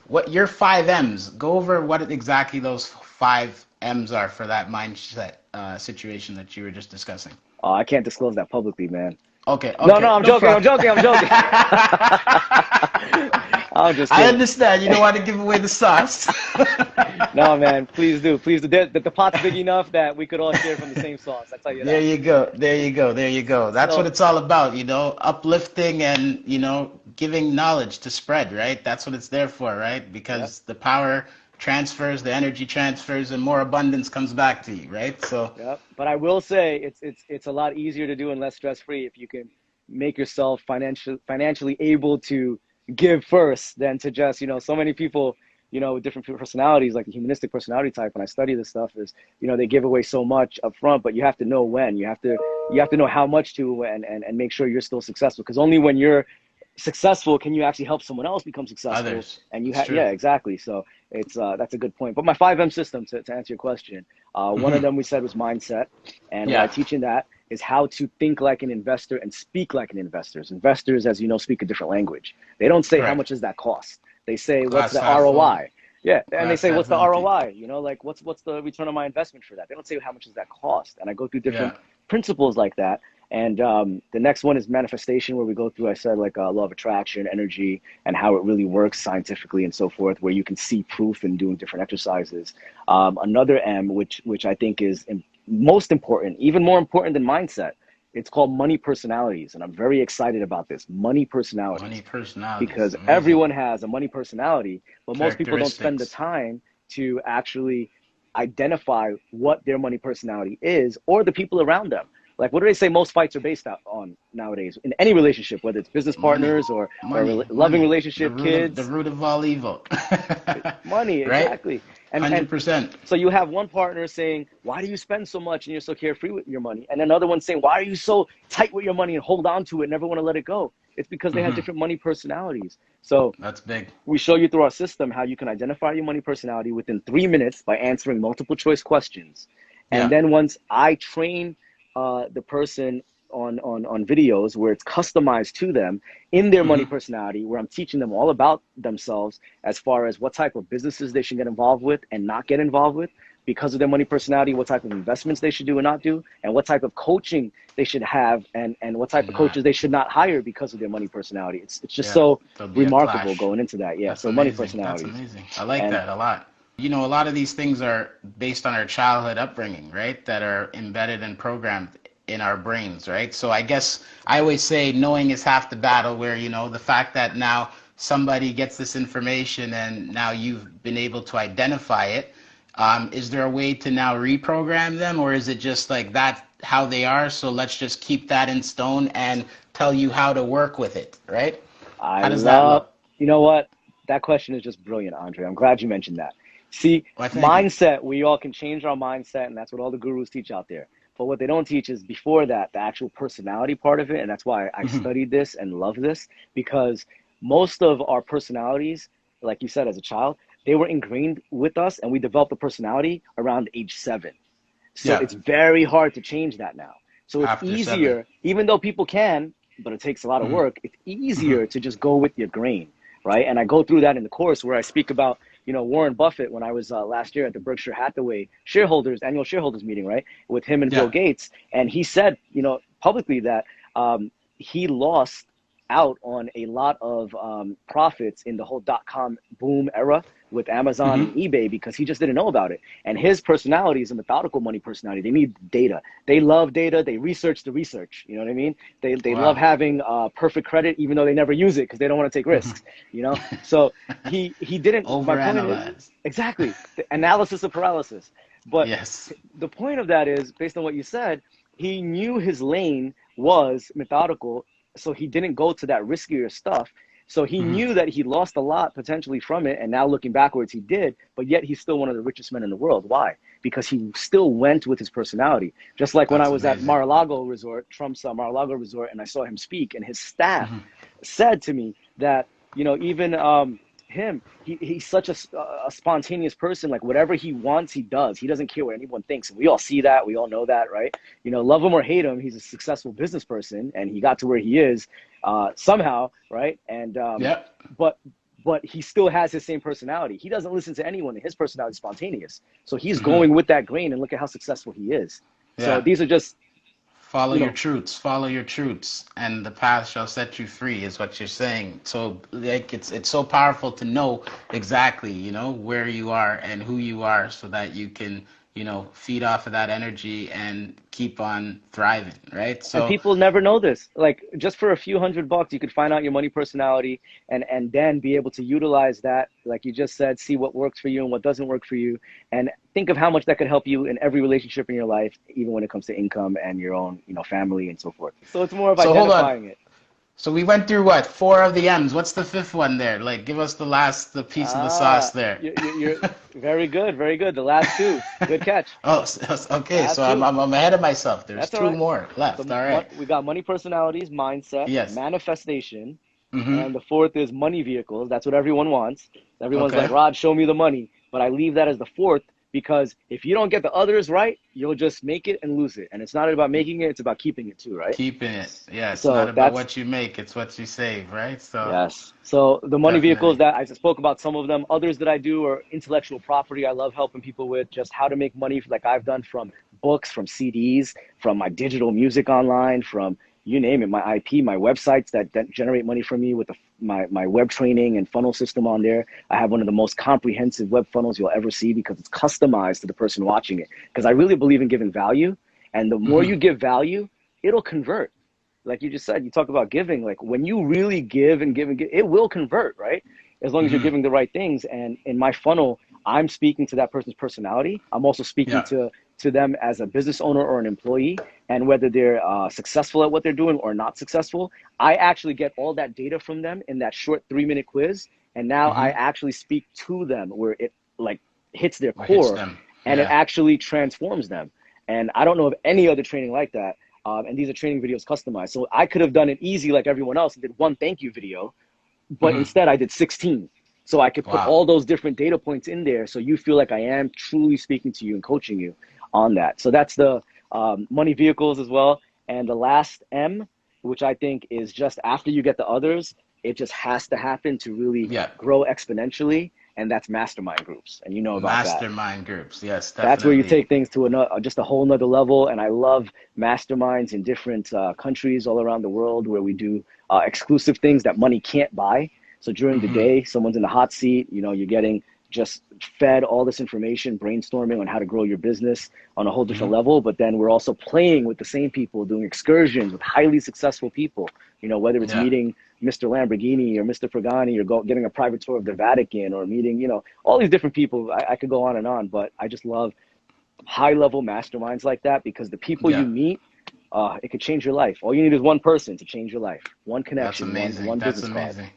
what your five M's, go over what exactly those five M's are for that mindset situation that you were just discussing. Oh, I can't disclose that publicly, man. Okay, No, no, okay, I'm no joking. I'm problem. joking. I'm joking. I'm just I kidding. understand. You don't want to give away the sauce. No, man, please do. Please do. The pot's big enough that we could all share from the same sauce. I tell you There that. you go. There you go. There you go. That's what So, it's all about, uplifting and, giving knowledge to spread, right? That's what it's there for, right? yep. Because the power transfers, the energy transfers, and more abundance comes back to you, right? So, Yep. But I will say it's a lot easier to do and less stress free if you can make yourself financially able to give first than to just, so many people, with different personalities, like the humanistic personality type, when I study this stuff is, they give away so much up front, but you have to know when. You have to know how much to and make sure you're still successful. Because only when you're successful can you actually help someone else become successful. others. And It's true. yeah, exactly. So it's that's a good point. But my 5M system, to answer your question, one of Hmm. them we said was mindset, and what I Yeah, teach in that is how to think like an investor and speak like an investor. Investors, as you know, speak a different language. They don't say how much correct. does that cost. They say what's Glass the half full, ROI. Yeah, and they glass say what's half the empty. ROI. Like what's the return on my investment for that. They don't say how much does that cost. And I go through different Yeah. principles like that. And the next one is manifestation, where we go through, I said, like law of attraction, energy, and how it really works scientifically and so forth, where you can see proof in doing different exercises. Another M, which I think is most important, even more important than mindset, it's called money personalities. And I'm very excited about this, money Money personalities, personalities. because Amazing. everyone has a money personality, but most people don't spend the Characteristics. time to actually identify what their money personality is or the people around them. Like, what do they say most fights are based out on nowadays in any relationship, whether it's business Money. partners or a Money. loving Money. The relationship, root of the kids? root of all evil. Money, Right? exactly. And 100%. so you have one partner saying, "Why do you spend so much and you're so carefree with your money?" And another one saying, "Why are you so tight with your money and hold on to it, never want to let it go?" It's because they have Hmm. different money personalities. So That's big. we show you through our system how you can identify your money personality within 3 minutes by answering multiple choice questions. And Yeah. then once I train the person on videos where it's customized to them in their money Hmm. personality, where I'm teaching them all about themselves as far as what type of businesses they should get involved with and not get involved with because of their money personality, what type of investments they should do and not do, and what type of coaching they should have, and what type And of not. coaches they should not hire because of their money personality. It's just Yeah. so There'll be a remarkable clash. going into that. Yeah. That's So money amazing. That's personalities. amazing. I like And that a lot. A lot of these things are based on our childhood upbringing, right? That are embedded and programmed in our brains, right? So I guess I always say knowing is half the battle, where, the fact that now somebody gets this information and now you've been able to identify it, is there a way to now reprogram them, or is it just like that how they are? So let's just keep that in stone and tell you how to work with it, right? I How does that love, look? you know what? That question is just brilliant, Andre. I'm glad you mentioned that. See, Why, thank you. mindset, we all can change our mindset, and that's what all the gurus teach out there. But what they don't teach is before that, the actual personality part of it. And that's why I Hmm. studied this and love this, because most of our personalities, like you said, as a child, they were ingrained with us, and we developed a personality around age 7. So Yeah, it's very hard to change that now. So it's after 7. easier, even though people can, but it takes a lot of Hmm. work. It's Hmm. easier to just go with your grain, right? And I go through that in the course where I speak about, Warren Buffett when I was last year at the Berkshire Hathaway annual shareholders meeting, right, with him and Bill Yeah. Gates, and he said, publicly that he lost out on a lot of profits in the whole .com boom era with Amazon Hmm. and eBay because he just didn't know about it. And his personality is a methodical money personality. They need data. They love data. They research the research. You know what I mean? They love Wow. having perfect credit, even though they never use it because they don't want to take risks. So he didn't. My point is Overanalyze. exactly the analysis of paralysis. But Yes. the point of that is based on what you said. He knew his lane was methodical, so he didn't go to that riskier stuff. So he Hmm. knew that he lost a lot potentially from it, and now looking backwards, he did. But yet he's still one of the richest men in the world. Why? Because he still went with his personality. Just like when I That's was at amazing. Mar-a-Lago Resort, Trump's Mar-a-Lago Resort, and I saw him speak, and his staff Hmm. said to me that even him, he's such a spontaneous person. Like whatever he wants, he does. He doesn't care what anyone thinks. And we all see that. We all know that, right? Love him or hate him, he's a successful business person, and he got to where he is somehow, right? And Yep. but but he still has his same personality. He doesn't listen to anyone, and his personality is spontaneous. So he's Hmm. going with that grain, and look at how successful he is. So Yeah. these are just, you know, Follow your truths, and the path shall set you free, is what you're saying. So, like, it's so powerful to know exactly, where you are and who you are, so that you can, feed off of that energy and keep on thriving, right? and So, people never know this. Like just for a few $100, you could find out your money personality, and then be able to utilize that, like you just said, see what works for you and what doesn't work for you, and think of how much that could help you in every relationship in your life, even when it comes to income and your own, family and so forth. So it's more of so hold on. identifying it. So we went through what? Four of the M's. What's the fifth one there? Like, give us the piece of the sauce Ah, there. you're very good, very good. The last two, good catch. Oh, okay. So Last I'm, two. I'm I'm ahead of myself. There's That's all two right. more left. All right. We got money personalities, mindset, Yes. manifestation, Mm-hmm. and the fourth is money vehicles. That's what everyone wants. Everyone's like, Okay. Rod, show me the money. But I leave that as the fourth because if you don't get the others right, you'll just make it and lose it. And it's not about making it, it's about keeping it too, right? Keeping it. Yeah, it's not So about that's, what you make, it's what you save, right? So yes. So the money vehicles definitely. that I spoke about, some of them, others that I do are intellectual property. I love helping people with just how to make money, like I've done from books, from CDs, from my digital music online, from you name it, my IP, my websites that generate money for me with my web training and funnel system on there. I have one of the most comprehensive web funnels you'll ever see because it's customized to the person watching it. Because I really believe in giving value. And the more Hmm. you give value, it'll convert. Like you just said, you talk about giving. Like when you really give and give and give, it will convert, right? As long as you're Hmm. giving the right things. And in my funnel, I'm speaking to that person's personality. I'm also speaking Yeah. to them as a business owner or an employee, and whether they're successful at what they're doing or not successful. I actually get all that data from them in that short 3-minute quiz, and now I Hmm. actually speak to them where it like hits their What hits core, them? and it Yeah. actually transforms them. And I don't know of any other training like that. And these are training videos customized. So I could have done it easy like everyone else and did one thank you video, but Hmm. instead I did 16. So I could put Wow. all those different data points in there so you feel like I am truly speaking to you and coaching you on that. So that's the money vehicles as well. And the last M, which I think is just after you get the others, it just has to happen to really Yeah. grow exponentially. And that's mastermind groups. And you know about that. Mastermind groups. Yes, That's where you definitely. take things to another, just a whole nother level. And I love masterminds in different countries all around the world where we do exclusive things that money can't buy. So during the Hmm. day, someone's in the hot seat, you're getting just fed all this information, brainstorming on how to grow your business on a whole Hmm. different level. But then we're also playing with the same people, doing excursions with highly successful people, whether it's Yeah. meeting Mr. Lamborghini or Mr. Pagani or getting a private tour of the Vatican or meeting, all these different people. I could go on and on, but I just love high level masterminds like that because the people you Yeah. meet, it could change your life. All you need is one person to change your life, one That's connection, one amazing. one That's business card. amazing.